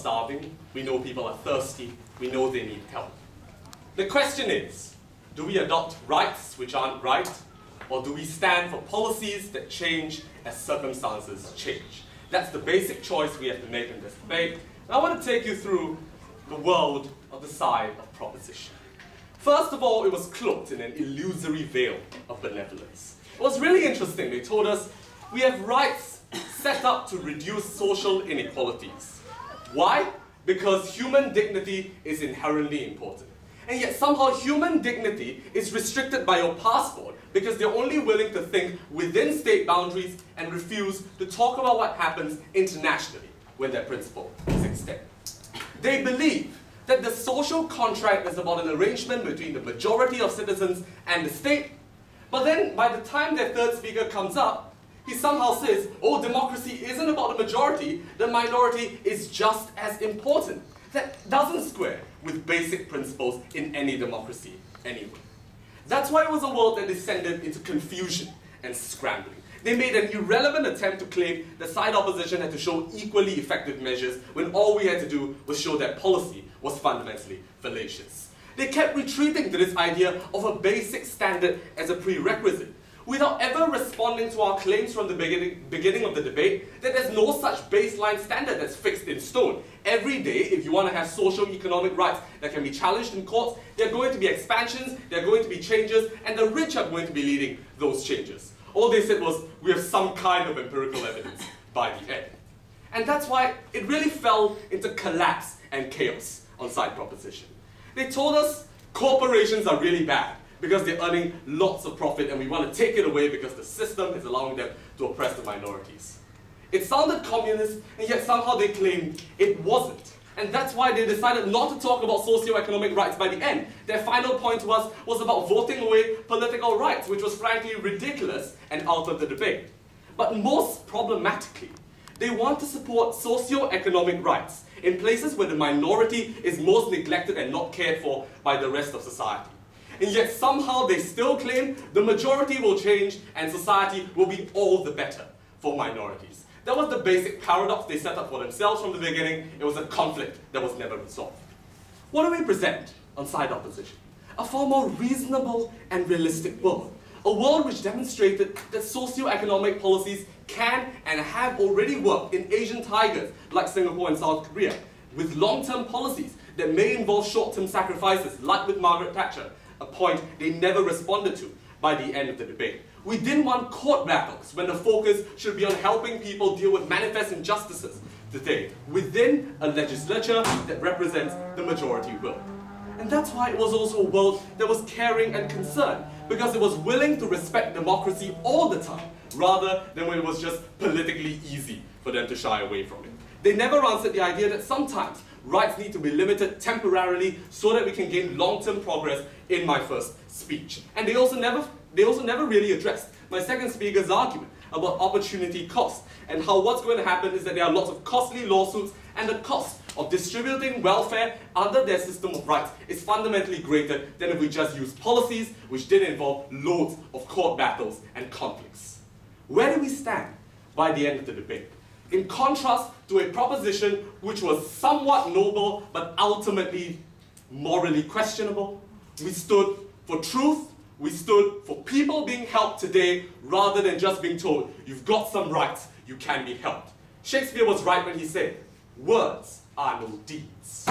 starving, we know people are thirsty, we know they need help. The question is, do we adopt rights which aren't right, or do we stand for policies that change as circumstances change? That's the basic choice we have to make in this debate. And I want to take you through the world of the side of proposition. First of all, it was cloaked in an illusory veil of benevolence. It was really interesting. They told us, we have rights set up to reduce social inequalities. Why? Because human dignity is inherently important. And yet somehow human dignity is restricted by your passport because they're only willing to think within state boundaries and refuse to talk about what happens internationally when that principle is extended. They believe that the social contract is about an arrangement between the majority of citizens and the state, but then by the time their third speaker comes up, he somehow says, oh, democracy isn't about the majority, the minority is just as important. That doesn't square with basic principles in any democracy anyway. That's why it was a world that descended into confusion and scrambling. They made an irrelevant attempt to claim the side opposition had to show equally effective measures when all we had to do was show that policy was fundamentally fallacious. They kept retreating to this idea of a basic standard as a prerequisite, without ever responding to our claims from the beginning of the debate that there's no such baseline standard that's fixed in stone. Every day, if you want to have socio-economic rights that can be challenged in courts, there are going to be expansions, there are going to be changes, and the rich are going to be leading those changes. All they said was, we have some kind of empirical evidence by the end. And that's why it really fell into collapse and chaos on side proposition. They told us corporations are really bad because they're earning lots of profit and we want to take it away because the system is allowing them to oppress the minorities. It sounded communist, and yet somehow they claimed it wasn't. And that's why they decided not to talk about socio-economic rights by the end. Their final point to us was about voting away political rights, which was frankly ridiculous and out of the debate. But most problematically, they want to support socio-economic rights in places where the minority is most neglected and not cared for by the rest of society. And yet somehow they still claim the majority will change and society will be all the better for minorities. That was the basic paradox they set up for themselves from the beginning. It was a conflict that was never resolved. What do we present on side opposition? A far more reasonable and realistic world. A world which demonstrated that socio-economic policies can and have already worked in Asian tigers like Singapore and South Korea, with long-term policies that may involve short-term sacrifices like with Margaret Thatcher, a point they never responded to by the end of the debate. We didn't want court battles when the focus should be on helping people deal with manifest injustices today within a legislature that represents the majority will. And that's why it was also a world that was caring and concerned, because it was willing to respect democracy all the time, rather than when it was just politically easy for them to shy away from it. They never answered the idea that sometimes rights need to be limited temporarily so that we can gain long-term progress in my first speech. And they also never really addressed my second speaker's argument about opportunity cost and how what's going to happen is that there are lots of costly lawsuits and the cost of distributing welfare under their system of rights is fundamentally greater than if we just use policies which did involve loads of court battles and conflicts. Where do we stand by the end of the debate? In contrast to a proposition which was somewhat noble but ultimately morally questionable, we stood for truth, we stood for people being helped today rather than just being told, you've got some rights, you can be helped. Shakespeare was right when he said, words are no deeds.